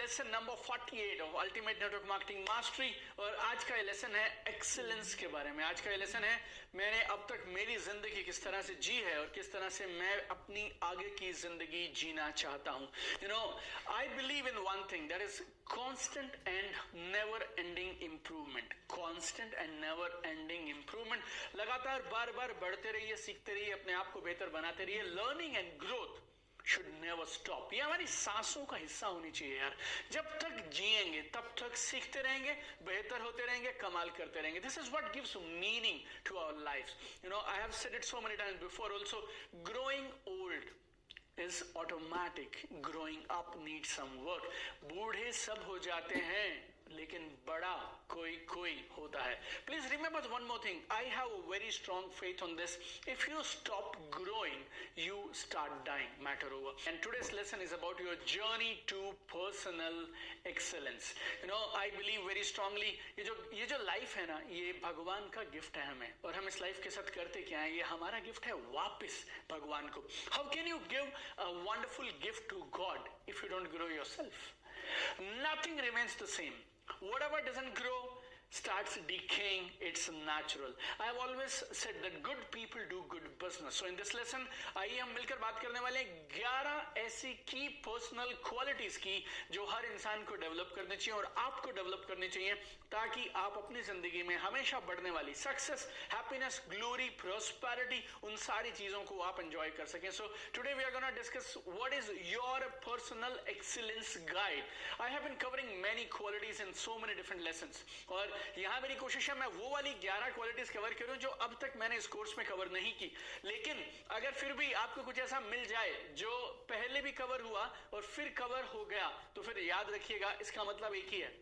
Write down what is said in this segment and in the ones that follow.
Lesson number 48 of ultimate network marketing mastery. और आज का ये लेसन है एक्सीलेंस के बारे में। आज का ये लेसन है मैंने अब तक मेरी जिंदगी किस तरह से जी है और किस तरह से मैं अपनी आगे की जिंदगी जीना चाहता हूं। You know, I believe in one thing, that is constant and never ending improvement. Constant and never ending improvement, लगातार बार बार बढ़ते रहिए, सीखते रहिए, अपने आप को बेहतर बनाते रहिए। Learning and growth should never stop। ये हमारी सांसों का हिस्सा होनी चाहिए यार। जब तक जिएंगे तब तक सीखते रहेंगे, बेहतर होते रहेंगे, कमाल करते रहेंगे। This is what gives meaning to our lives. You know, I have said it so many times before also, growing old is automatic, growing up needs some work। बूढ़े सब हो जाते हैं लेकिन बड़ा कोई कोई होता है। Please remember one more thing, I have a very strong faith on this, if you stop growing you start dying, matter over. And today's lesson is about your journey to personal excellence. You know, I believe very strongly ये जो life है ना, ये भगवान का gift है हमें। और हम इस लाइफ के साथ करते क्या है, ये हमारा गिफ्ट है वापस भगवान को। How can you give a wonderful gift to God if you don't grow yourself? Nothing remains the same. Whatever doesn't grow starts decaying. It's natural. I have always said that good people do good business. So in this lesson, आइए हम मिलकर बात करने वाले हैं 11 ऐसी की personal qualities की जो हर इंसान को डेवलप करनी चाहिए और आपको डेवलप करनी चाहिए, ताकि आप अपनी जिंदगी में हमेशा बढ़ने वाली सक्सेस, हैप्पीनेस, ग्लोरी, प्रॉस्पेरिटी, उन सारी चीजों को आप एंजॉय कर सकें। So today we are gonna discuss what is your personal excellence guide. I have been covering many qualities in so many different lessons, और यहां मेरी कोशिश है मैं वो वाली 11 क्वालिटीज कवर करूं जो अब तक मैंने इस कोर्स में कवर नहीं की। लेकिन अगर फिर भी आपको कुछ ऐसा मिल जाए जो पहले भी कवर हुआ और फिर कवर हो गया, तो फिर याद रखिएगा, इसका मतलब एक ही है,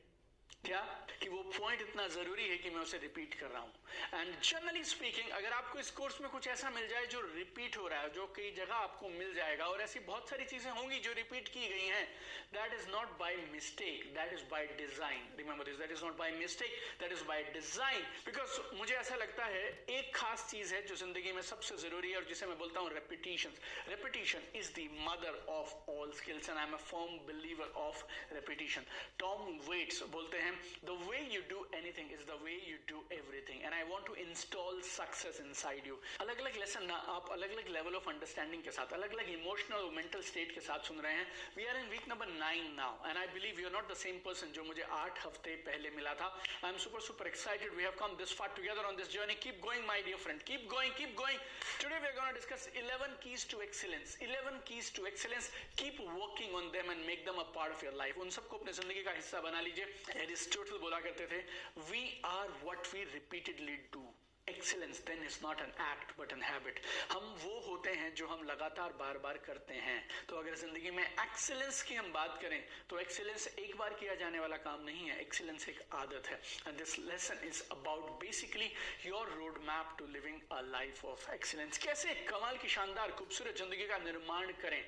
क्या कि वो पॉइंट इतना जरूरी है कि मैं उसे रिपीट कर रहा हूं। एंड जनरली स्पीकिंग, अगर आपको इस कोर्स में कुछ ऐसा मिल जाए जो रिपीट हो रहा है, जो कई जगह आपको मिल जाएगा, और ऐसी बहुत सारी चीजें होंगी जो रिपीट की गई हैं, that is not by mistake, that is by design. Remember this, that is not by mistake, that is by design. Because मुझे ऐसा लगता है एक खास चीज है जो जिंदगी में सबसे जरूरी है और जिसे मैं बोलता हूं repetition. Repetition is the mother of all skills and I am a firm believer of repetition. Tom Waits बोलते हैं, the way you do anything is the way you do everything, and I want to install success inside you। अलग अलग lesson ना आप अलग अलग level of understanding के साथ, अलग अलग इमोशनल और मेंटल स्टेट के साथ सुन रहे हैं। We are in week number 9 now, and I believe you are not the same person जो मुझे 8 हफ्ते पहले मिला था। I am super excited, we have come this far together on this journey. Keep going my dear friend, keep going, keep going. Today we are gonna discuss 11 keys to excellence। 11 keys to excellence, keep working on them and make them a part of your life। उन सबको अपने जिंदगी का हिस्सा बना लीजिए। Aristotle बोला करते थे, we are what we repeatedly do। Excellence then is not an act but an habit. हम वो होते हैं जो हम लगातार बार बार करते हैं। तो अगर जिंदगी में एक्सीलेंस की हम बात करें तो एक्सीलेंस एक बार किया जाने वाला काम नहीं है, एक्सीलेंस एक आदत है। And this lesson is about basically your road map to living a life of excellence. कैसे कमाल की शानदार खूबसूरत जिंदगी का निर्माण करें,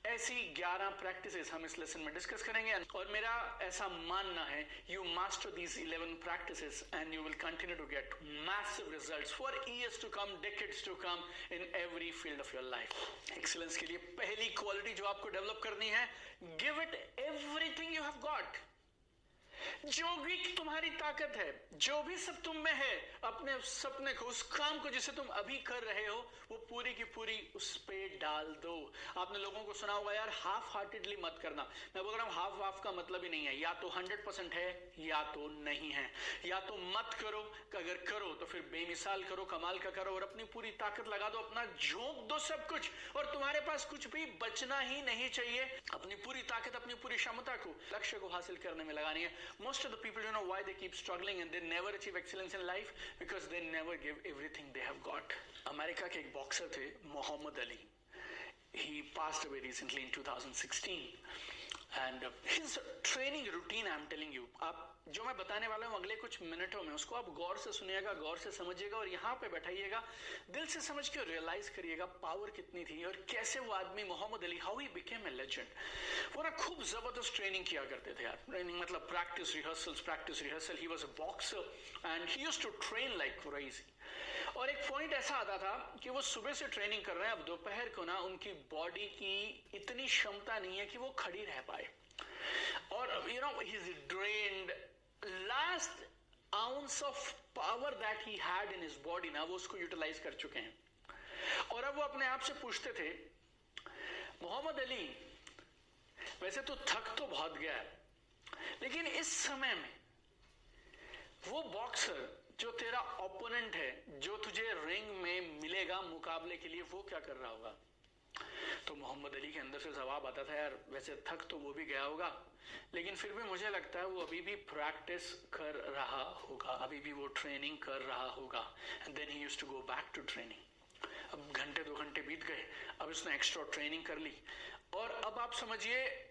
ऐसी 11 प्रैक्टिसेस हम इस लेसन में डिस्कस करेंगे। और मेरा ऐसा मानना है, you master these 11 practices and you will continue to get massive results for years to come, decades to come in every field of your life। Excellence के लिए पहली क्वालिटी जो आपको डेवलप करनी है, give it everything you have got। जो भी तुम्हारी ताकत है, जो भी सब तुम में है, अपने सपने को, उस काम को जिसे तुम अभी कर रहे हो, वो पूरी की पूरी उस पे डाल दो। आपने लोगों को सुना होगा, यार हाफ हार्टेडली मत करना। मैं बोल रहा हूँ हाफ वाफ का मतलब ही नहीं है, या तो 100% है या तो नहीं है। या तो मत करो, अगर करो तो फिर बेमिसाल करो, कमाल का करो और अपनी पूरी ताकत लगा दो, अपना झोंक दो सब कुछ, और तुम्हारे पास कुछ भी बचना ही नहीं चाहिए। अपनी पूरी ताकत, अपनी पूरी क्षमता को लक्ष्य को हासिल करने में लगानी है। Most of the people, you know why they keep struggling and they never achieve excellence in life? Because they never give everything they have got। America के एक बॉक्सर थे Mohammad Ali. He passed away recently in 2016 and his training routine, I'm telling you, आप जो मैं बताने वाला हूँ अगले कुछ मिनटों में, उसको आप गौर से सुनिएगा, गौर से समझिएगा और यहाँ पे बैठाइएगा, दिल से समझ के रियलाइज करिएगा पावर कितनी थी और कैसे वो आदमी Muhammad Ali, how he became a legend. वो ना खूब जबरदस्त ट्रेनिंग किया करते थे यार। ट्रेनिंग मतलब practice rehearsal. He was a boxer and he used to train like crazy. और एक पॉइंट ऐसा आता था कि वो सुबह से ट्रेनिंग कर रहे हैं, अब दोपहर को ना उनकी बॉडी की इतनी क्षमता नहीं है कि वो खड़ी रह पाए। और he's drained last ounce of power that he had in his body, ना वो उसको यूटिलाइज कर चुके हैं। और अब वो अपने आप से पूछते थे, मोहम्मद अली वैसे तो थक तो बहुत गया है, लेकिन इस समय में वो बॉक्सर जो तेरा ओपोनेंट है, जो तुझे रिंग में मिलेगा मुकाबले के लिए, वो क्या कर रहा होगा? तो मोहम्मद अली के अंदर से जवाब आता था, यार वैसे थक तो वो भी गया होगा, लेकिन फिर भी मुझे लगता है वो अभी भी प्रैक्टिस कर रहा होगा, अभी भी वो ट्रेनिंग कर रहा होगा। And then he used to go back to training. अब घंटे 2 घंटे बीत गए, अब उसने एक्स्ट्रा ट्रेनिंग कर ली, और अब आप समझिए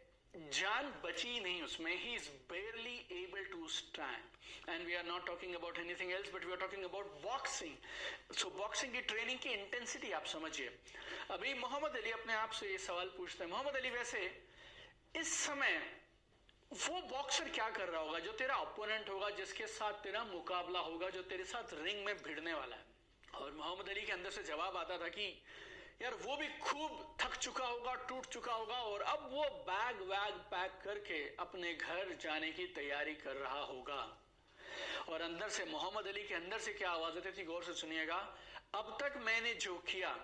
जान बची नहीं उसमें। He is barely able to stand. And we are not talking about anything else, but we are talking about boxing. So boxing की ट्रेनिंग की इंटेंसिटी आप समझिए। अभी मोहम्मद अली अपने आप से ये सवाल पूछते हैं, मोहम्मद अली वैसे इस समय वो बॉक्सर क्या कर रहा होगा जो तेरा ओपोनेंट होगा, जिसके साथ तेरा मुकाबला होगा, जो तेरे साथ रिंग में भिड़ने वाला है? और मोहम्मद अली के अंदर से जवाब आता था कि यार वो भी खूब थक चुका होगा, टूट चुका होगा, और अब वो बैग वैग पैक करके अपने घर जाने की तैयारी कर रहा होगा। और अंदर से मोहम्मद अली के अंदर से क्या आवाज आती थी, गौर से सुनिएगा, अब तक मैंने जो किया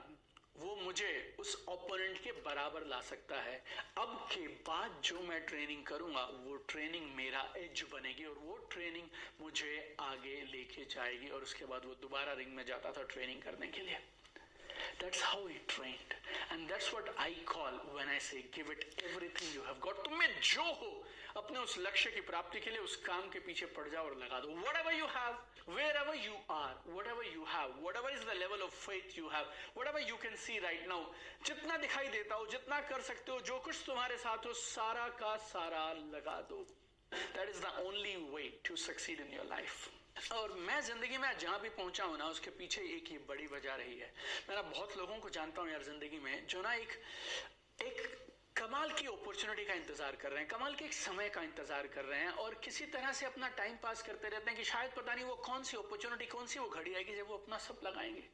वो मुझे उस ओपोनेंट के बराबर ला सकता है, अब के बाद जो मैं ट्रेनिंग करूंगा वो ट्रेनिंग मेरा एज बनेगी, और वो ट्रेनिंग मुझे आगे लेके जाएगी। और उसके बाद वो दोबारा रिंग में जाता था ट्रेनिंग करने के लिए। That's how he trained, and that's what I call when I say give it everything you have got. तुम में जो हो, अपने उस लक्ष्य की प्राप्ति के लिए उस काम के पीछे पड़ जाओ और लगा दो। Whatever you have, wherever you are, whatever you have, whatever is the level of faith you have, whatever you can see right now, जितना दिखाई देता हो, जितना कर सकते हो, जो कुछ तुम्हारे साथ हो, सारा का सारा लगा दो। That is the only way to succeed in your life. और मैं जिंदगी में जहां भी पहुंचा हूं ना, उसके पीछे एक ही बड़ी वजह रही है। मैं बहुत लोगों को जानता हूं यार जिंदगी में, जो ना एक कमाल की अपॉर्चुनिटी का इंतजार कर रहे हैं, कमाल के एक समय का इंतजार कर रहे हैं, और किसी तरह से अपना टाइम पास करते रहते हैं कि शायद पता नहीं वो कौन सी अपॉर्चुनिटी, कौन सी वो घड़ी आएगी जब वो अपना सब लगाएंगे।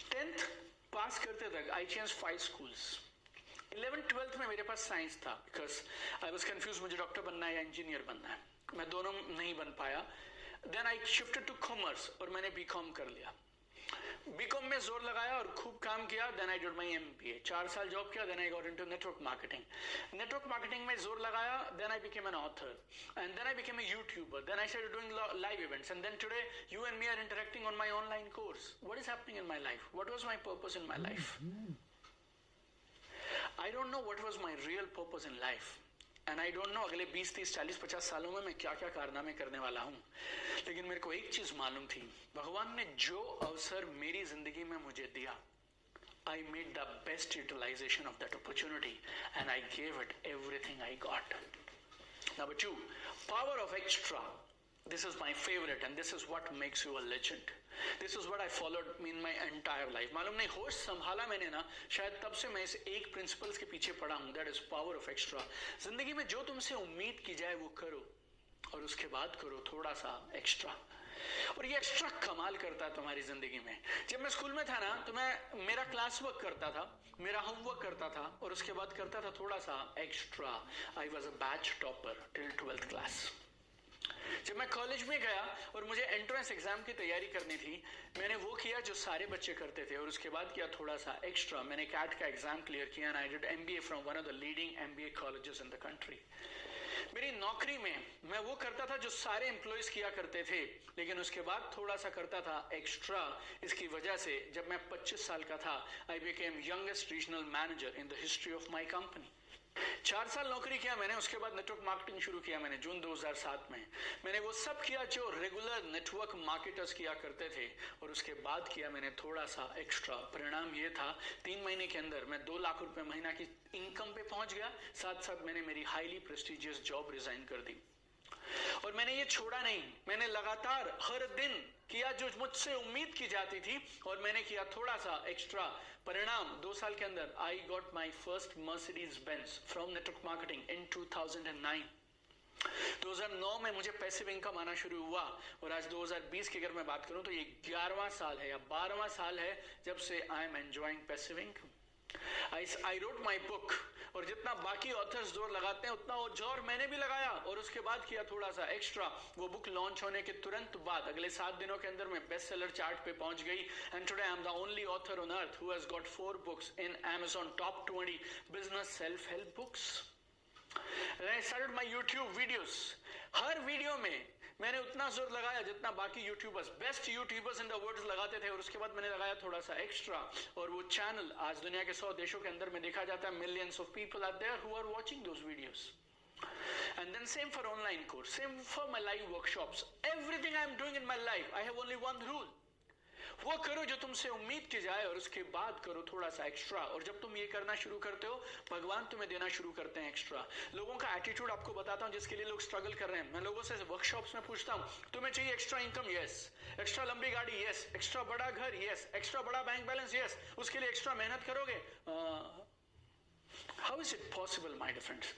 10th पास करते तक I change 5 schools. 11th 12th में मेरे पास साइंस था, बिकॉज आई वॉज कंफ्यूज, मुझे डॉक्टर बनना है या इंजीनियर बनना है, मैं दोनों नहीं बन पाया। Then I shifted to commerce और मैंने बीकॉम कर लिया। बीकॉम में जोर लगाया और खूब काम किया। Then I did my MBA, 4 साल जॉब किया। Then I got into network marketing. Network marketing में जोर लगाया। Then I became an author and then I became a YouTuber. Then I started doing live events and then today you and me are interacting on my online course. What is happening in my life? What was my purpose in my life? I don't know what was my real purpose in life, and I don't no अगले 20, 30, 40, 50 सालों में मैं क्या क्या कारनामे करने वाला हूं। लेकिन मेरे को एक चीज मालूम थी, भगवान ने जो अवसर मेरी जिंदगी में मुझे दिया, I made the best utilization of that opportunity and I gave it everything I got. Number 2, power of extra. This is my favorite and this is what makes you a legend. This is what I followed in my entire life. मालूम नहीं होश संभाला मैंने ना, शायद तब से मैं इस एक प्रिंसिपल्स के पीछे पड़ा हूं, that is power of extra. जिंदगी में जो तुमसे उम्मीद की जाए वो करो, और उसके बाद करो थोड़ा सा एक्स्ट्रा। और ये एक्स्ट्रा कमाल करता है तुम्हारी जिंदगी में। जब मैं स्कूल में था ना, तो मैं मेरा क्लास वर्क करता था, मेरा होमवर्क करता था, और उसके बाद करता था थोड़ा सा extra. I was a batch topper till 12th class. जब मैं कॉलेज में गया और मुझे एंट्रेंस एग्जाम की तैयारी करनी थी, मैंने वो किया जो सारे बच्चे करते थे, और उसके बाद किया थोड़ा सा एक्स्ट्रा। मैंने कैट का एग्जाम क्लियर किया and I did MBA from one of the leading MBA colleges in the country. मेरी नौकरी में मैं वो करता था जो सारे एम्प्लॉइज किया करते थे, लेकिन उसके बाद थोड़ा सा करता था एक्स्ट्रा। इसकी वजह से जब मैं 25 साल का था, I became youngest regional manager in the history of my company. 4 साल नौकरी किया मैंने, उसके बाद नेटवर्क मार्केटिंग शुरू किया मैंने जून 2007 में। मैंने वो सब किया जो रेगुलर नेटवर्क मार्केटर्स किया करते थे, और उसके बाद किया मैंने थोड़ा सा एक्स्ट्रा। परिणाम ये था, 3 महीने के अंदर मैं 2 लाख रुपए महीना की इनकम पे पहुंच गया। साथ साथ मैंने मेरी हाईली प्रेस्टिजियस जॉब रिजाइन कर दी, और मैंने ये छोड़ा नहीं, मैंने लगातार हर दिन किया जो मुझसे उम्मीद की जाती थी, और मैंने किया थोड़ा सा एक्स्ट्रा। परिणाम 2 साल के अंदर I got my first Mercedes Benz from network marketing in 2009। 2009 में मुझे पैसिव इनकम आना शुरू हुआ, और आज 2020 की अगर मैं बात करूं तो ये 11वां साल है या 12वां साल है जब से I am enjoying passive income. I wrote my book, और जितना बाकी ऑथर्स जोर लगाते हैं उतना जोर मैंने भी लगाया, और उसके बाद किया थोड़ा सा एक्स्ट्रा। वो बुक लॉन्च होने के तुरंत बाद अगले 7 दिनों के अंदर मैं बेस्ट सेलर चार्ट पे पहुंच गई। And today I am the only author on earth who has got 4 books in Amazon top 20 business self help books. I started my YouTube videos. Her video में मैंने उतना जोर लगाया जितना बाकी YouTubers, best YouTubers in the world लगाते थे, और उसके बाद मैंने लगाया थोड़ा सा एक्स्ट्रा। और वो चैनल आज दुनिया के 100 देशों के अंदर में देखा जाता है। Millions of people are there who are watching those videos. And then same for online course, same for my live workshops. Everything I am doing in my life, I have only one rule. वो करो जो तुमसे उम्मीद की जाए, और उसके बाद करो थोड़ा सा एक्स्ट्रा। और जब तुम ये करना शुरू करते हो, भगवान तुम्हें देना शुरू करते हैं एक्स्ट्रा। लोगों का एटीट्यूड आपको बताता हूं जिसके लिए लोग स्ट्रगल कर रहे हैं। मैं लोगों से वर्कशॉप्स में पूछता हूं, तुम्हें चाहिए एक्स्ट्रा इनकम? यस। एक्स्ट्रा लंबी गाड़ी? यस। एक्स्ट्रा बड़ा घर? यस। एक्स्ट्रा बड़ा बैंक बैलेंस? यस। उसके लिए एक्स्ट्रा मेहनत करोगे? How is it possible my dear friends?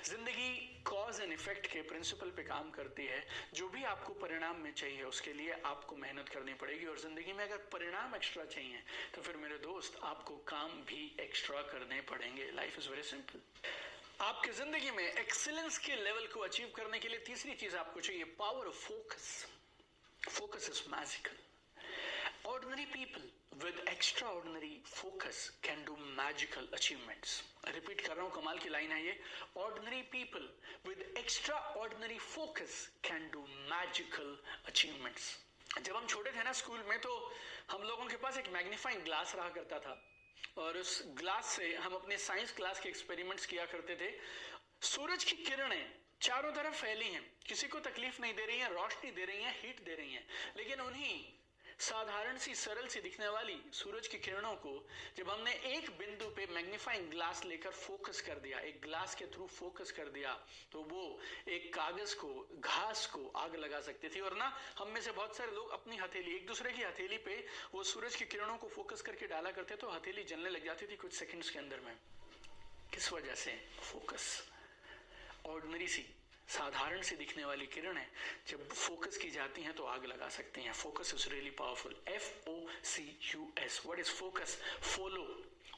जिंदगी कॉज एंड इफेक्ट के प्रिंसिपल पे काम करती है। जो भी आपको परिणाम में चाहिए उसके लिए आपको मेहनत करनी पड़ेगी, और जिंदगी में अगर परिणाम एक्स्ट्रा चाहिए तो फिर मेरे दोस्त आपको काम भी एक्स्ट्रा करने पड़ेंगे। Life is very simple. आपकी जिंदगी में एक्सीलेंस के लेवल को अचीव करने के लिए तीसरी चीज आपको चाहिए, power of focus. Focus is magical. Ordinary people with extraordinary focus can do magical achievements. Repeat कर रहा हूं, कमाल की लाइन है ये। Ordinary people with extraordinary focus can do magical achievements. जब हम छोटे थे ना स्कूल में, तो हम लोगों के पास एक मैग्नीफाइंग ग्लास रहा करता था, और उस ग्लास से हम अपने साइंस क्लास के एक्सपेरिमेंट्स किया करते थे। सूरज की किरणें चारों तरफ फैली हैं, किसी को तकलीफ नहीं दे रही हैं, रोशनी दे रही हैं, हीट दे रही हैं, लेकिन उन्हीं साधारण सी सरल सी दिखने वाली सूरज की किरणों को जब हमने एक बिंदु पे मैग्नीफाइंग ग्लास लेकर फोकस कर दिया, एक ग्लास के थ्रू फोकस कर दिया, तो वो एक कागज को, घास को आग लगा सकती थी। और ना हम में से बहुत सारे लोग अपनी हथेली, एक दूसरे की हथेली पे वो सूरज की किरणों को फोकस करके डाला करते, तो हथेली जलने लग जाती थी कुछ सेकंड्स के अंदर में। किस वजह से? फोकस। ऑर्डिनरी सी, साधारण सी दिखने वाली किरणें जब फोकस की जाती हैं तो आग लगा सकती हैं। Focus is really powerful. FOCUS। What is focus? Follow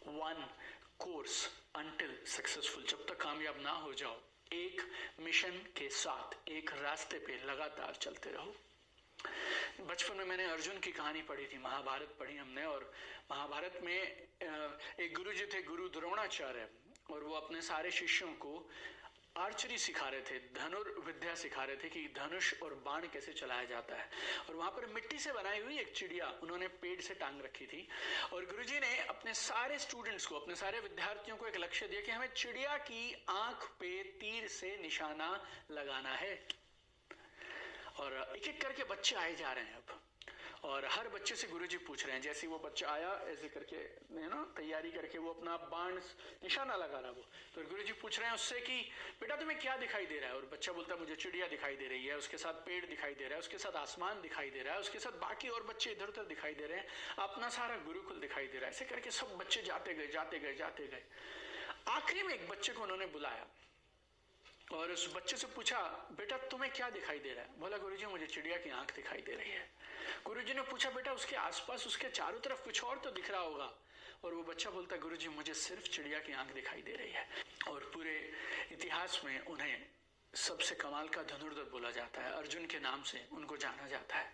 one course until successful. जब तक कामयाब ना हो जाओ, एक मिशन के साथ एक रास्ते पे लगातार चलते रहो। बचपन में मैंने अर्जुन की कहानी पढ़ी थी, महाभारत पढ़ी हमने, और महाभारत में एक गुरुजी थे, गुरु द्रोणाचार्य, और वो अपने सारे शिष्यों को आर्चरी सिखा रहे थे, धनुर्विद्या सिखा रहे थे कि धनुष और बाण कैसे चलाया जाता है। और वहां पर मिट्टी से बनाई हुई एक चिड़िया उन्होंने पेड़ से टांग रखी थी, और गुरुजी ने अपने सारे स्टूडेंट्स को, अपने सारे विद्यार्थियों को एक लक्ष्य दिया कि हमें चिड़िया की आंख पे तीर से निशाना लगाना है। और एक एक करके बच्चे आए जा रहे हैं अब, और हर बच्चे से गुरुजी पूछ रहे हैं, जैसे वो बच्चा आया ऐसे करके तैयारी करके वो अपना बाण निशाना लगा रहा, वो तो गुरुजी पूछ रहे हैं उससे कि बेटा तुम्हें क्या दिखाई दे रहा है? और बच्चा बोलता है मुझे चिड़िया दिखाई दे रही है, उसके साथ पेड़ दिखाई दे रहा है, उसके साथ आसमान दिखाई दे रहा है, उसके साथ बाकी और बच्चे इधर उधर दिखाई दे रहे हैं, अपना सारा गुरुकुल दिखाई दे रहा है। ऐसे करके सब बच्चे जाते गए जाते गए जाते गए। आखिरी में एक बच्चे को उन्होंने बुलाया और उस बच्चे से पूछा, बेटा तुम्हें क्या दिखाई दे रहा है? बोला गुरुजी मुझे चिड़िया की आंख दिखाई दे रही है। गुरुजी ने पूछा, बेटा उसके आसपास, उसके चारों तरफ कुछ और तो दिख रहा होगा? और वो बच्चा बोलता, गुरुजी मुझे सिर्फ चिड़िया की आंख दिखाई दे रही है। और पूरे इतिहास में उन्हें सबसे कमाल का धनुर्धर बोला जाता है, अर्जुन के नाम से उनको जाना जाता है।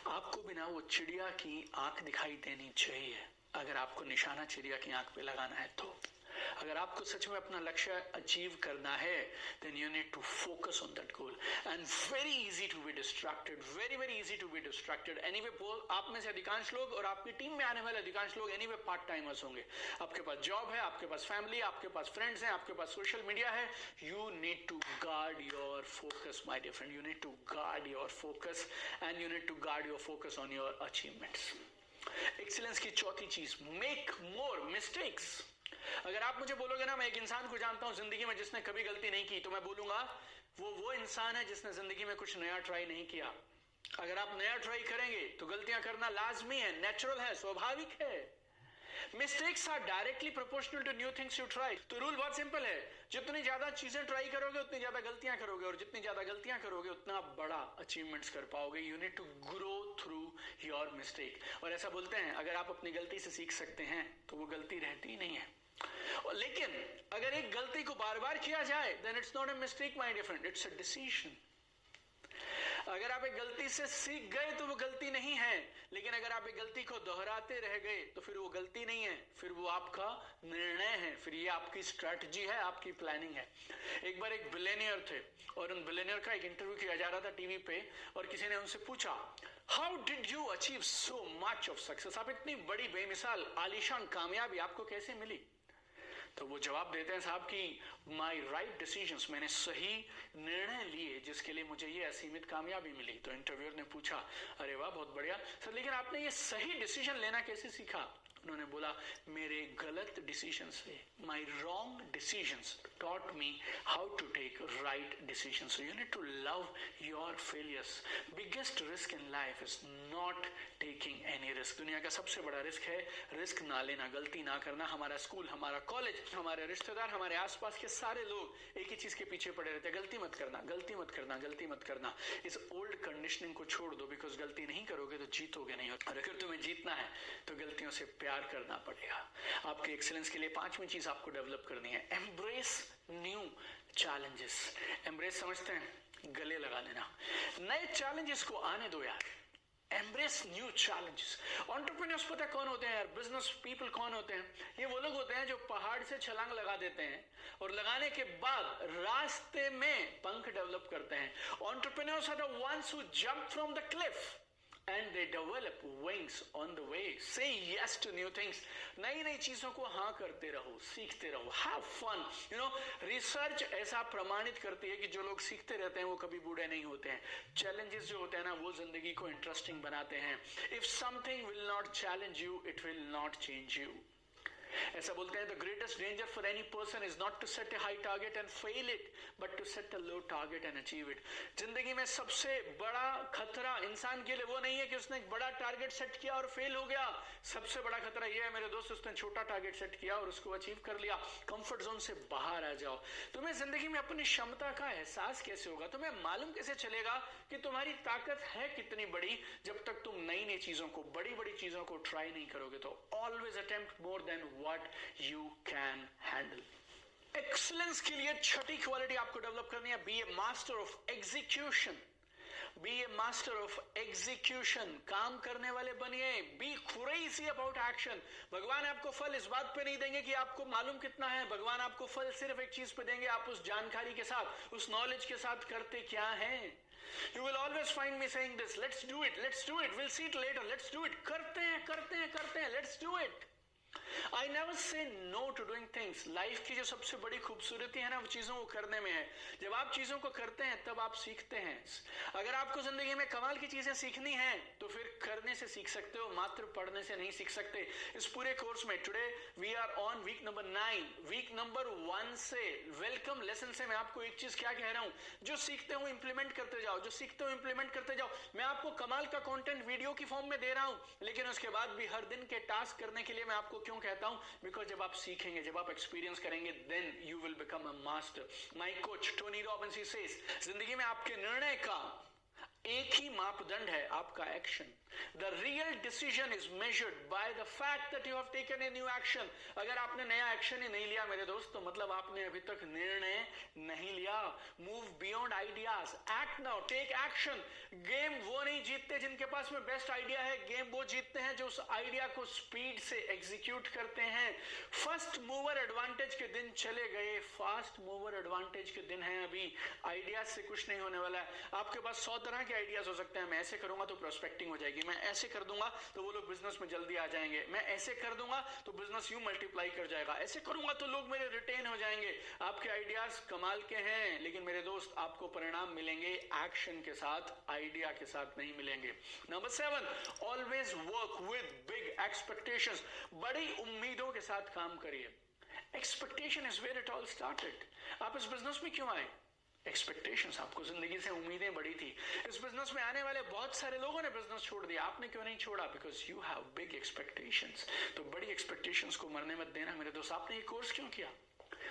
आपको बिना वो चिड़िया की आंख दिखाई देनी चाहिए अगर आपको निशाना चिड़िया की आंख पे लगाना है तो। अगर आपको सच में अपना लक्ष्य अचीव करना है, then you need to focus on that goal and very easy to be distracted, very easy to be distracted. Anyway, आप में से अधिकांश लोग और आपकी टीम में आने वाले अधिकांश लोग anyway पार्ट टाइमर्स होंगे। आपके पास जॉब है, आपके पास फैमिली, आपके पास फ्रेंड्स हैं, आपके पास सोशल मीडिया है। You need to guard your focus, my dear friend. You need to guard your focus and you need to guard your focus on your achievements. Excellence की चौथी चीज, make more mistakes. अगर आप मुझे बोलोगे ना, मैं एक इंसान को जानता हूं जिंदगी में जिसने कभी गलती नहीं की, तो मैं बोलूंगा वो इंसान है जिसने जिंदगी में कुछ नया ट्राई नहीं किया। अगर आप नया ट्राई करेंगे तो गलतियां करना लाजमी है, नेचुरल है, स्वाभाविक है। Mistakes are directly proportional to new things you try. तो रूल बहुत सिंपल है, जितनी ज्यादा चीजें ट्राई करोगे उतनी ज्यादा गलतियां करोगे, और जितनी ज्यादा गलतियां करोगे उतना बड़ा अचीवमेंट्स कर पाओगे। You need to grow through your mistake. और ऐसा बोलते हैं अगर आप अपनी गलती से सीख सकते हैं तो वो गलती रहती ही नहीं है। लेकिन अगर एक गलती को बार बार किया जाए then it's not a mistake my dear friend, it's a decision. अगर आप एक गलती से सीख गए तो वो गलती नहीं है, लेकिन अगर आप एक गलती को दोहराते रह गए तो फिर वो गलती नहीं है, फिर वो आपका निर्णय है, फिर ये आपकी स्ट्रेटजी है, आपकी प्लानिंग है। एक बार एक बिलियनियर थे और उन बिलियनियर का एक इंटरव्यू किया जा रहा था टीवी पे, और किसी ने उनसे पूछा how did you achieve so much of success, आप इतनी बड़ी बेमिसाल आलीशान कामयाबी आपको कैसे मिली? तो वो जवाब देते हैं साहब कि माई राइट डिसीजंस, मैंने सही निर्णय लिए जिसके लिए मुझे ये असीमित कामयाबी मिली। तो इंटरव्यूअर ने पूछा अरे वाह बहुत बढ़िया सर, लेकिन आपने ये सही डिसीजन लेना कैसे सीखा? उन्होंने बोला मेरे गलत डिसीजन से, my wrong decisions taught me how to take right decisions. So you need to love your failures. Biggest risk in life is not taking any risk. दुनिया का सबसे बड़ा रिस्क है रिस्क ना लेना, गलती ना करना। हमारा स्कूल, हमारा कॉलेज, हमारे रिश्तेदार, हमारे आसपास के सारे लोग एक ही चीज के पीछे पड़े रहते हैं, गलती मत करना, गलती मत करना, गलती मत करना। इस ओल्ड कंडीशनिंग को छोड़ दो, बिकॉज गलती नहीं करोगे तो जीतोगे नहीं, और अगर तुम्हें जीतना है तो गलतियों से प्यार करना पड़ेगा। आपके एक्सीलेंस के लिए पांचवी चीज आपको डेवलप करनी है, एम्ब्रेस न्यू चैलेंजेस। एम्ब्रेस समझते हैं, गले लगा लेना। नए चैलेंजेस को आने दो यार, एम्ब्रेस न्यू चैलेंजेस। एंटरप्रेन्योर्स पता कौन होते हैं यार? बिजनेस पीपल कौन होते हैं? ये वो लोग होते हैं जो पहाड़ से छलांग लगा देते हैं और लगाने के बाद रास्ते में पंख डेवलप करते हैं। Entrepreneurs are the ones who jump from the cliff and they develop wings on the way. Say yes to new things. नई नई चीजों को हाँ करते रहो, सीखते रहो, have fun. You know, research ऐसा प्रमाणित करती है कि जो लोग सीखते रहते हैं वो कभी बूढ़े नहीं होते हैं। Challenges जो होते हैं ना वो जिंदगी को इंटरेस्टिंग बनाते हैं। If something will not challenge you, it will not change you. ऐसा बोलते हैं the greatest danger for any person is not to set a high target and fail it, but to set a low target and achieve it. जिंदगी में सबसे बड़ा खतरा इंसान के लिए वो नहीं है कि उसने एक बड़ा टारगेट सेट किया और फेल हो गया। सबसे बड़ा खतरा ये है मेरे दोस्त, उसने छोटा टारगेट सेट किया और उसको अचीव कर लिया। कंफर्ट जोन से बाहर आ जाओ। तुम्हें जिंदगी में अपनी क्षमता का एहसास कैसे होगा? तुम्हें मालूम कैसे चलेगा कि तुम्हारी ताकत है कितनी बड़ी, जब तक तुम नई नई चीजों को, बड़ी बड़ी चीजों को ट्राई नहीं करोगे। तो always attempt more than what you can handle. Excellence के लिए छठी क्वालिटी आपको डेवलप करनी है, be a master of execution. Be a master of execution, काम करने वाले बनिए। Be crazy about action. भगवान आपको फल इस बात पे नहीं देंगे कि आपको मालूम कितना है, भगवान आपको फल सिर्फ एक चीज पे देंगे, आप उस जानकारी के साथ, उस नॉलेज के साथ करते क्या हैं। You will always find me saying this, let's do it, we'll see it later, let's do it. करते हैं, let's do it. I never say no to doing things. Life की जो सबसे बड़ी खूबसूरती है ना वो चीजों को करने में है। जब आप चीजों को करते हैं तब आप सीखते हैं। अगर आपको जिंदगी में कमाल की चीजें सीखनी है तो फिर करने से सीख सकते हो, मात्र पढ़ने से नहीं सीख सकते। इस पूरे कोर्स में today we are on week number 9, week number 1 से वेलकम लेसन से मैं आपको एक चीज क्या कह रहा हूं, जो सीखते हो इंप्लीमेंट करते जाओ, जो सीखते हो इंप्लीमेंट करते जाओ। मैं आपको कमाल का कंटेंट वीडियो की फॉर्म में दे रहा हूं, लेकिन उसके बाद भी हर दिन के टास्क करने के लिए मैं आपको क्यों कहता हूं? बिकॉज जब आप सीखेंगे, जब आप एक्सपीरियंस करेंगे, then you will become a master. My coach Tony Robbins he says, जिंदगी में आपके निर्णय का एक ही मापदंड है, आपका action. The real decision is measured by the fact that you have taken a new action. अगर आपने नया एक्शन ही नहीं लिया मेरे दोस्त, तो मतलब आपने अभी तक निर्णय नहीं लिया। Move beyond ideas, act now, take action. Game वो नहीं जीतते जिनके पास में बेस्ट आइडिया है, गेम वो जीतते हैं जो उस आइडिया को स्पीड से एग्जीक्यूट करते हैं। फर्स्ट मूवर एडवांटेज के दिन चले गए, फास्ट मूवर एडवांटेज के दिन हैं अभी। आइडियाज से कुछ नहीं होने वाला है। आपके पास 100 तरह के आइडियाज हो सकते हैं। मैं ऐसे करूंगा तो प्रोस्पेक्टिंग हो जाएगी, मैं ऐसे कर दूंगा तो वो लोग बिजनेस में जल्दी आ जाएंगे, मैं ऐसे कर दूंगा तो बिजनेस यूं मल्टीप्लाई कर जाएगा, ऐसे करूंगा तो लोग मेरे रिटेन हो जाएंगे। आपके आइडियाज कमाल के हैं, लेकिन मेरे दोस्त आपको परिणाम मिलेंगे एक्शन के साथ, आइडिया के साथ नहीं मिलेंगे। Number 7, always work with big expectations. बड़ी उम्मीदों के साथ काम करिए। Expectation is where it all started. आप इस बिजनेस में क्यों आए? एक्सपेक्टेशंस, आपको जिंदगी से उम्मीदें बड़ी थी। इस बिजनेस में आने वाले बहुत सारे लोगों ने बिजनेस छोड़ दिया, आपने क्यों नहीं छोड़ा? Because you have big expectations. तो बड़ी एक्सपेक्टेशंस को मरने मत देना मेरे दोस्त। आपने ये कोर्स क्यों किया?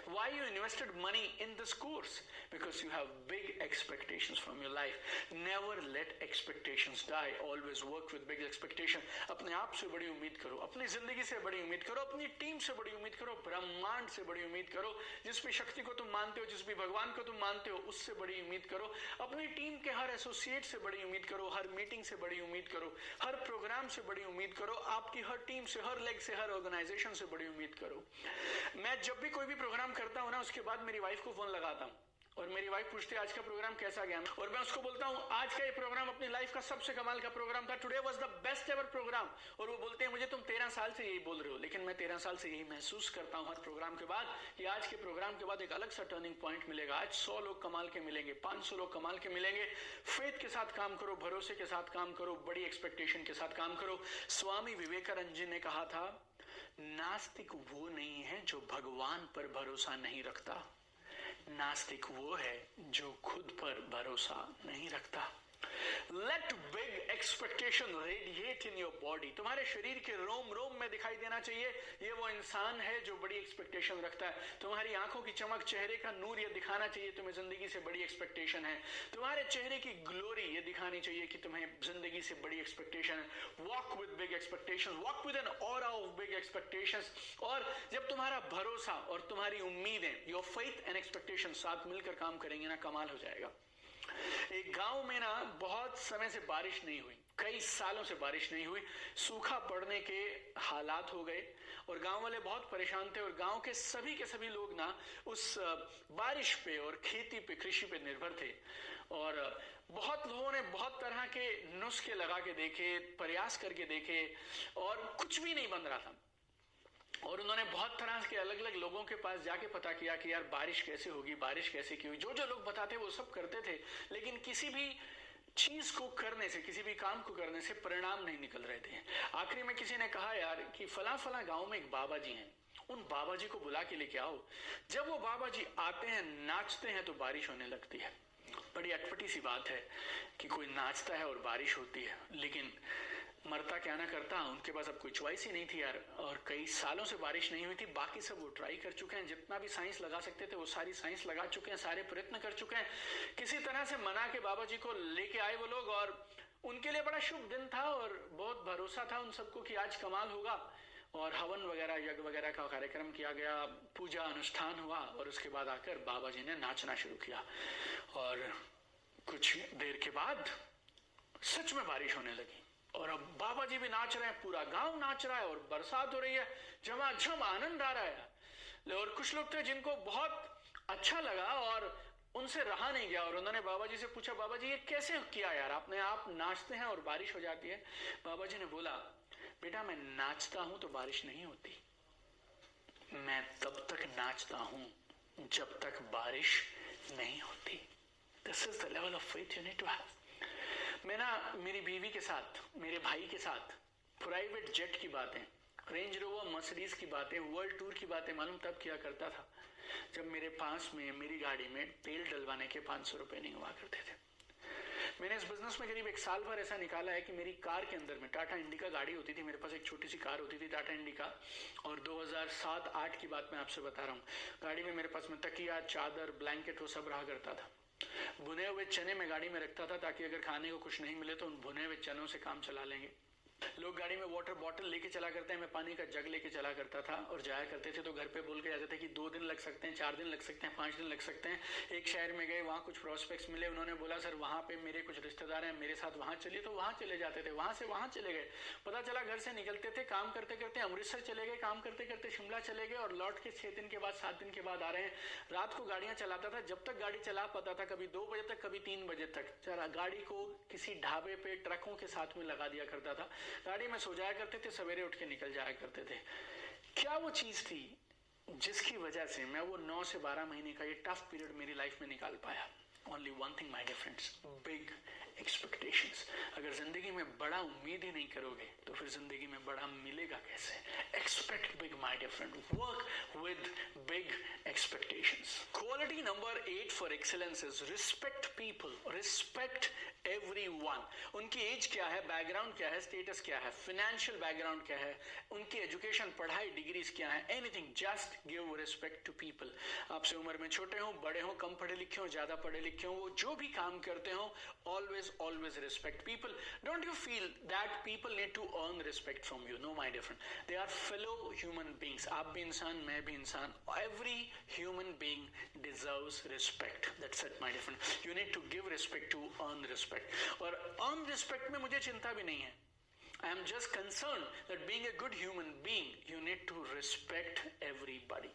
Why you invested money in this course? Because you have big expectations from your life. Never let expectations die. Always work with big expectation. अपने आप से बड़ी उम्मीद करो, अपनी जिंदगी से बड़ी उम्मीद करो, अपनी टीम से बड़ी उम्मीद करो, ब्रह्मांड से बड़ी उम्मीद करो। जिस भी शक्ति को तुम मानते हो, जिस भी भगवान को तुम मानते हो, उससे बड़ी उम्मीद करो। अपनी टीम के हर एसोसिएट से बड़ी उम्मीद करो, हर मीटिंग से बड़ी उम्मीद करो, हर प्रोग्राम से बड़ी उम्मीद करो, आपकी हर टीम से, हर लेग से, हर ऑर्गेनाइजेशन से बड़ी उम्मीद करो। मैं जब भी कोई भी प्रोग्राम करता हूं ना, उसके बाद मेरी वाइफ को फोन लगाता हूं और मेरी वाइफ पूछती है आज का प्रोग्राम कैसा गया, और मैं उसको बोलता हूं आज का ये प्रोग्राम अपनी लाइफ का सबसे कमाल का प्रोग्राम था, today was the best ever program. और वो बोलते हैं मुझे तुम 13 साल से यही बोल रहे हो, लेकिन मैं 13 साल से यही महसूस करता हूं हर प्रोग्राम के बाद कि आज के प्रोग्राम के बाद एक अलग सा टर्निंग पॉइंट मिलेगा। आज 100 लोग कमाल के मिलेंगे, 500 लोग कमाल के मिलेंगे। फेथ के साथ काम करो, भरोसे के साथ काम करो, बड़ी एक्सपेक्टेशन के साथ काम करो। स्वामी विवेकानंद जी ने कहा था, नास्तिक वो नहीं है जो भगवान पर भरोसा नहीं रखता, नास्तिक वो है जो खुद पर भरोसा नहीं रखता। Let big expectation radiate in your body. तुम्हारे शरीर के रोम रोम में दिखाई देना चाहिए ये वो इंसान है जो बड़ी एक्सपेक्टेशन रखता है। तुम्हारी आंखों की चमक, चेहरे का नूर ये दिखाना चाहिए तुम्हें जिंदगी से बड़ी एक्सपेक्टेशन है। तुम्हारे चेहरे की ग्लोरी ये दिखानी चाहिए कि तुम्हें जिंदगी से बड़ी एक्सपेक्टेशन है। Walk with big expectation, walk with an aura of big expectations. और जब तुम्हारा भरोसा और तुम्हारी उम्मीदें, योर फेथ एंड एक्सपेक्टेशन साथ मिलकर काम करेंगे ना, कमाल हो जाएगा। एक गांव में ना बहुत समय से बारिश नहीं हुई, कई सालों से बारिश नहीं हुई, सूखा पड़ने के हालात हो गए और गांव वाले बहुत परेशान थे। और गांव के सभी लोग ना उस बारिश पे और खेती पे, कृषि पे निर्भर थे। और बहुत लोगों ने बहुत तरह के नुस्खे लगा के देखे, प्रयास करके देखे और कुछ भी नहीं बन रहा था। और उन्होंने बहुत तरह के अलग अलग लोगों के पास जाके पता किया कि यार बारिश कैसे होगी, बारिश कैसे की हुई। जो जो लोग बताते वो सब करते थे, लेकिन किसी भी चीज को करने से, किसी भी काम को करने से परिणाम नहीं निकल रहे थे। आखिरी में किसी ने कहा यार कि फला फला गांव में एक बाबा जी हैं, उन बाबा जी को बुला के लेके आओ। जब वो बाबा जी आते हैं, नाचते हैं तो बारिश होने लगती है। बड़ी अटपटी सी बात है कि कोई नाचता है और बारिश होती है, लेकिन मरता क्या ना करता, उनके पास अब कोई चॉइस ही नहीं थी यार। और कई सालों से बारिश नहीं हुई थी। बाकी सब वो ट्राई कर चुके हैं, जितना भी साइंस लगा सकते थे वो सारी साइंस लगा चुके हैं, सारे प्रयत्न कर चुके हैं। किसी तरह से मना के बाबा जी को लेके आए वो लोग, और उनके लिए बड़ा शुभ दिन था और बहुत भरोसा था उन सबको कि आज कमाल होगा। और हवन वगैरह, यज्ञ वगैरह का कार्यक्रम किया गया, पूजा अनुष्ठान हुआ और उसके बाद आकर बाबा जी ने नाचना शुरू किया। और कुछ देर के बाद सच में बारिश होने लगी और अब बाबा जी भी नाच रहे हैं, पूरा गांव नाच रहा है और बरसात हो रही है, झमाझम आनंद आ रहा है। और कुछ लोग थे जिनको बहुत अच्छा लगा और उनसे रहा नहीं गया और उन्होंने बाबा जी से पूछा, बाबा जी ये कैसे किया यार आपने, आप नाचते हैं और बारिश हो जाती है। बाबा जी ने बोला, बेटा मैं नाचता हूं तो बारिश नहीं होती, मैं तब तक नाचता हूं जब तक बारिश नहीं होती। This is the level of faith you need to have. मैं ना मेरी बीवी के साथ, मेरे भाई के साथ प्राइवेट जेट की बातें, रेंज रोवर, मर्सिडीज की बातें, वर्ल्ड टूर की बातें मालूम तब किया करता था जब मेरे पास में, मेरी गाड़ी में तेल डलवाने के 500 रुपए नहीं हुआ करते थे। मैंने इस बिजनेस में करीब 1 साल भर ऐसा निकाला है कि मेरी कार के अंदर में टाटा इंडिका गाड़ी होती थी, मेरे पास एक छोटी सी कार होती थी टाटा इंडिका। और 2007-8 की बात मैं आपसे बता रहा हूँ। गाड़ी में मेरे पास में तकिया, चादर, ब्लैंकेट वो सब रहा करता था। भुने हुए चने में गाड़ी में रखता था ताकि अगर खाने को कुछ नहीं मिले तो उन भुने हुए चनों से काम चला लेंगे। लोग गाड़ी में वाटर बॉटल लेके चला करते हैं, मैं पानी का जग लेके चला करता था और जाया करते थे तो घर पे बोल के जाते थे कि 2 दिन लग सकते हैं, 4 दिन लग सकते हैं, 5 दिन लग सकते हैं। एक शहर में गए, वहाँ कुछ प्रोस्पेक्ट्स मिले, उन्होंने बोला सर वहाँ पे मेरे कुछ रिश्तेदार हैं, मेरे साथ वहाँ चलिए, तो वहाँ चले जाते थे। वहाँ से वहाँ चले गए, पता चला घर से निकलते थे, काम करते करते अमृतसर चले गए, काम करते करते शिमला चले गए और लौट के 6 दिन के बाद, 7 दिन के बाद आ रहे हैं। रात को गाड़ियां चलाता था, जब तक गाड़ी चला पाता था, कभी 2 बजे तक, कभी 3 बजे तक चला। गाड़ी को किसी ढाबे पे ट्रकों के साथ में लगा दिया करता था, गाड़ी में सो जाया करते थे, सवेरे उठ के निकल जाया करते थे। क्या वो चीज थी जिसकी वजह से मैं वो 9 से 12 महीने का ये टफ पीरियड मेरी लाइफ में निकाल पाया? Only one thing my dear friends, big expectations। अगर जिंदगी में में बड़ा उम्मीद ही नहीं करोगे तो फिर जिंदगी में बड़ा मिलेगा कैसे? Expect big my dear friend, work with big expectations. Quality number 8 for excellence is respect people, respect everyone. उनकी एज क्या है, बैकग्राउंड क्या है, स्टेटस क्या है, फाइनेंशियल बैकग्राउंड क्या है, उनकी एजुकेशन, पढ़ाई, डिग्रीज क्या है, anything, just give respect to people. आपसे उम्र में छोटे हो, बड़े हो, कम पढ़े लिखे हो, ज्यादा पढ़े लिखे हो, वो जो भी काम करते हो, always always respect people. Don't you feel that people need to earn respect from you? No, my dear friend, they are fellow human beings. आप भी इंसान, मैं भी इंसान. Every human being deserves respect. That's it, my dear friend. You need to give respect to earn respect. और earn respect में मुझे चिंता भी नहीं है. I am just concerned that being a good human being, you need to respect everybody.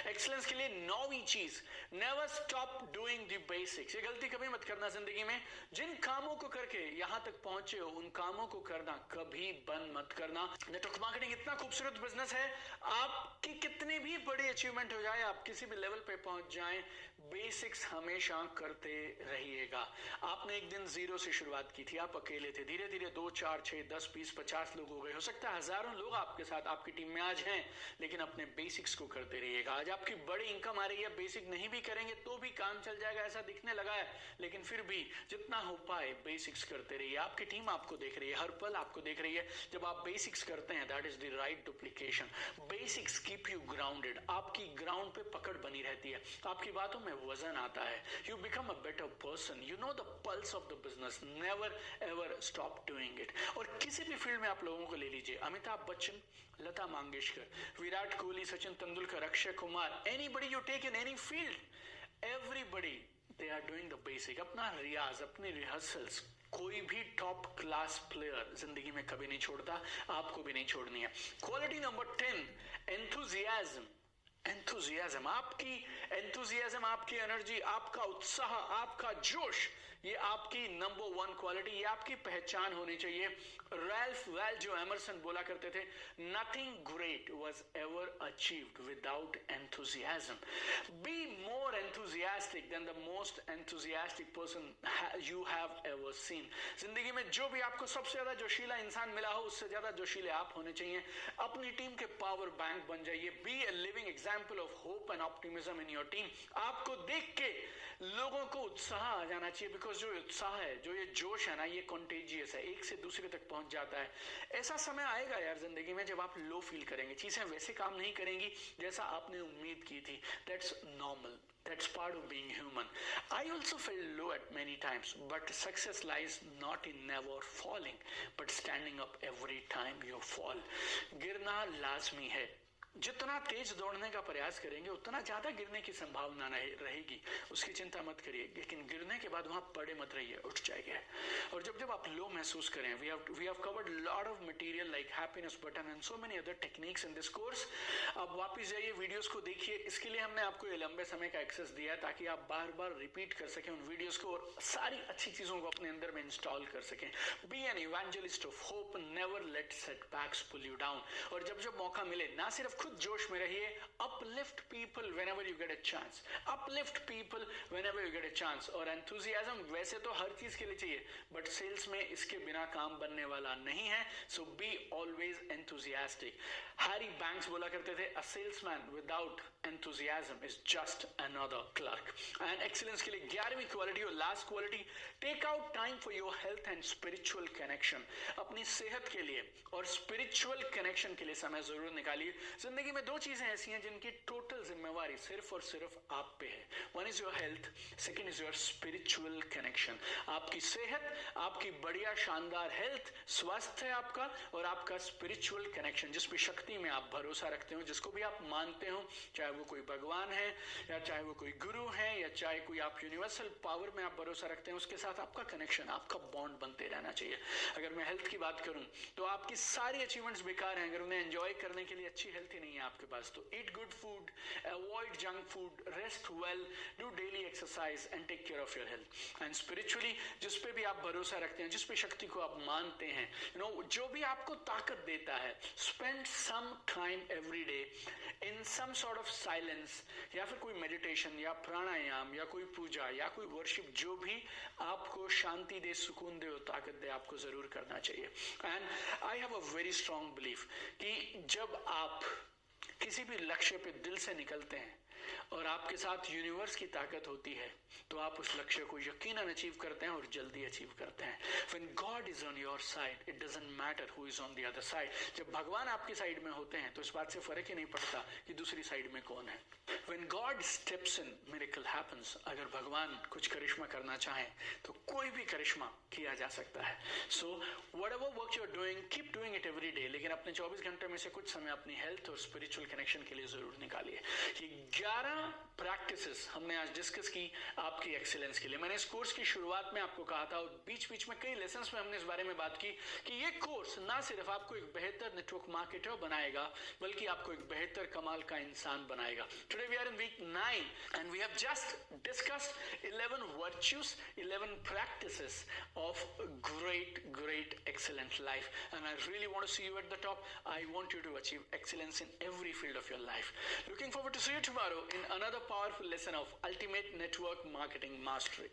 Excellence के लिए 9वीं चीज, never stop doing the basics. ये गलती कभी मत करना जिंदगी में। जिन कामों को करके यहां तक पहुंचे हो, उन कामों को करना कभी बंद मत करना। नेटवर्क मार्केटिंग इतना खूबसूरत बिजनेस है, आपकी कितनी भी बड़ी अचीवमेंट हो जाए, आप किसी भी लेवल पे पहुंच जाएं, बेसिक्स हमेशा करते रहिएगा। आपने एक दिन 0 से शुरुआत की थी, आप अकेले थे, धीरे धीरे 2, 4, 6, 10, 20, 50 लोग हो गए, हो सकता है हजारों लोग आपके साथ आपकी टीम में आज हैं, लेकिन अपने बेसिक्स को करते रहिएगा। आज आपकी बड़ी इनकम आ रही है, बेसिक नहीं भी करेंगे तो भी काम चल जाएगा, ऐसा दिखने लगा है, लेकिन फिर भी जितना हो पाए बेसिक्स करते रहिए। आपकी टीम आपको देख रही है, हर पल आपको देख रही है। जब आप बेसिक्स करते हैं, that is the right duplication. Basics keep you grounded, आपकी ग्राउंड पे पकड़ बनी रहती है, आपकी बातों में वजन आता है। You become a better person, you know the pulse of the business, never ever stop doing it. और किसी भी फील्ड में आप लोगों को ले लीजिए, Amitabh Bachchan, Lata Mangeshkar, Virat Kohli, Sachin Tendulkar, Akshay Kumar, anybody you take in any field, everybody they are doing the basic. अपना रियाज, अपनी रिहर्सल्स, कोई भी टॉप क्लास प्लेयर जिंदगी में कभी नहीं छोड़ता, आपको भी नहीं छोड़नी है। Quality number 10, enthusiasm. एंथुजियाज्म, आपकी एनर्जी, आपका उत्साह, आपका जोश, ये आपकी नंबर 1 क्वालिटी, ये आपकी पहचान होनी चाहिए। रैल्फ वाल्डो एमरसन बोला करते थे, nothing great was ever achieved without enthusiasm. Be more enthusiastic than the most enthusiastic person you have ever seen. जिंदगी में जो भी आपको सबसे ज्यादा जोशीला इंसान मिला हो, उससे ज्यादा जोशीले आप होने चाहिए। अपनी टीम के पावर बैंक बन जाइए। Be a living example of hope and optimism in your team. आपको देख के लोगों को उत्साह आ जाना चाहिए, बिकॉज जो उत्साह है, जो ये जोश है ना, ये कॉन्टेजियस है, एक से दूसरे तक पहुंच जाता है। ऐसा समय आएगा यार जिंदगी में जब आप लो फील करेंगे, चीजें वैसे काम नहीं करेंगी जैसा आपने उम्मीद की थी। That's normal, that's part of being human. I also felt low at many times, but success lies not in never falling, but standing up every time you fall. गिरना लाजमी है। जितना तेज दौड़ने का प्रयास करेंगे, उतना ज्यादा गिरने की संभावना रहेगी, उसकी चिंता मत करिए। लेकिन गिरने के बाद वहां पड़े मत रहिए, उठ जाइए। और जब आप लो महसूस करें, we have covered lot of material like happiness button and so many other techniques in this course. अब वापस जाइए, वीडियोस को देखिए। इसके लिए हमने आपको ये लंबे समय का एक्सेस दिया है ताकि आप बार बार रिपीट कर सकें उन वीडियोस को और सारी अच्छी चीजों को अपने अंदर में इंस्टॉल कर सकें। Be an evangelist of hope, never let setbacks pull you down. और जब मौका मिले, ना सिर्फ खुद जोश में रहिए, uplift people whenever you get a chance, uplift people whenever you get a chance। और enthusiasm वैसे तो हर चीज के लिए चाहिए, बट सेल्स में इसके बिना काम बनने वाला नहीं है। so be always enthusiastic। Harry banks बोला करते थे, a salesman without enthusiasm is just another clerk। and excellence के लिए 11वीं क्वालिटी और last quality, take out time for your health and spiritual connection। अपनी सेहत के लिए और स्पिरिचुअल कनेक्शन के लिए समय जरूर निकालिए। जिंदगी में 2 चीजें ऐसी हैं जिनकी टोटल जिम्मेवारी सिर्फ और सिर्फ आप पे है। One is your health, second is your spiritual connection. आपकी सेहत, आपकी बढ़िया शानदार हेल्थ, स्वास्थ्य है आपका, और आपका स्पिरिचुअल कनेक्शन, जिस पे शक्ति में आप भरोसा रखते हो, जिसको भी आप मानते हो, चाहे वो कोई भगवान है या चाहे वो कोई गुरु है या चाहे कोई आप यूनिवर्सल पावर में आप भरोसा रखते हैं, उसके साथ आपका कनेक्शन, आपका बॉन्ड बनते रहना चाहिए। अगर मैं हेल्थ की बात करूं तो आपकी सारी अचीवमेंट्स बेकार हैं अगर उन्हें एंजॉय करने के लिए अच्छी हेल्थ ही नहीं है आपके पास। तो eat good food, avoid junk food, rest well, do daily exercise and take care of your health. And spiritually जिस पे भी आप भरोसा रखते हैं, जिस पे शक्ति को आप मानते हैं, यू नो, जो भी आपको ताकत देता है, spend some time every day in some sort of silence, या फिर कोई मेडिटेशन या प्राणायाम या कोई पूजा या कोई वर्शिप, जो भी आपको शांति दे, सुकून दे और ताकत दे, आपको जरूर जरूर करना चाहिए। And I have a very strong belief कि जब आप किसी भी लक्ष्य पे दिल से निकलते हैं और आपके साथ यूनिवर्स की ताकत होती है, तो आप उस लक्ष्य को यकीनन अचीव करते हैं और जल्दी अचीव करते हैं। When God is on your side, it doesn't matter who is on the other side. जब भगवान आपकी साइड में होते हैं तो इस बात से फर्क ही नहीं पड़ता कि दूसरी साइड में कौन है। When God steps in, miracle happens. अगर भगवान कुछ करिश्मा करना चाहें तो कोई भी करिश्मा किया जा सकता है। So whatever work you're doing, keep doing it every day. लेकिन अपने 24 घंटे में से कुछ समय अपनी हेल्थ और स्पिरिचुअल कनेक्शन के लिए जरूर निकालिए। ये 11 प्रैक्टिसेस हमने आज डिस्कस की आपकी एक्सीलेंस के लिए। मैंने इस कोर्स की शुरुआत में आपको कहा था और बीच बीच में कई लेसन्स में हमने इस बारे में बात की कि ये कोर्स ना सिर्फ आपको एक बेहतर नेटवर्क मार्केटर बनाएगा बल्कि आपको एक बेहतर कमाल का इंसान बनाएगा। Today we are in week 9 and we have just discussed 11 virtues, 11 practices of great excellent life, and I really want to see you at the top. I want you to achieve excellence in every field of your life. Looking forward to see you tomorrow in another powerful lesson of Ultimate Network Marketing Mastery.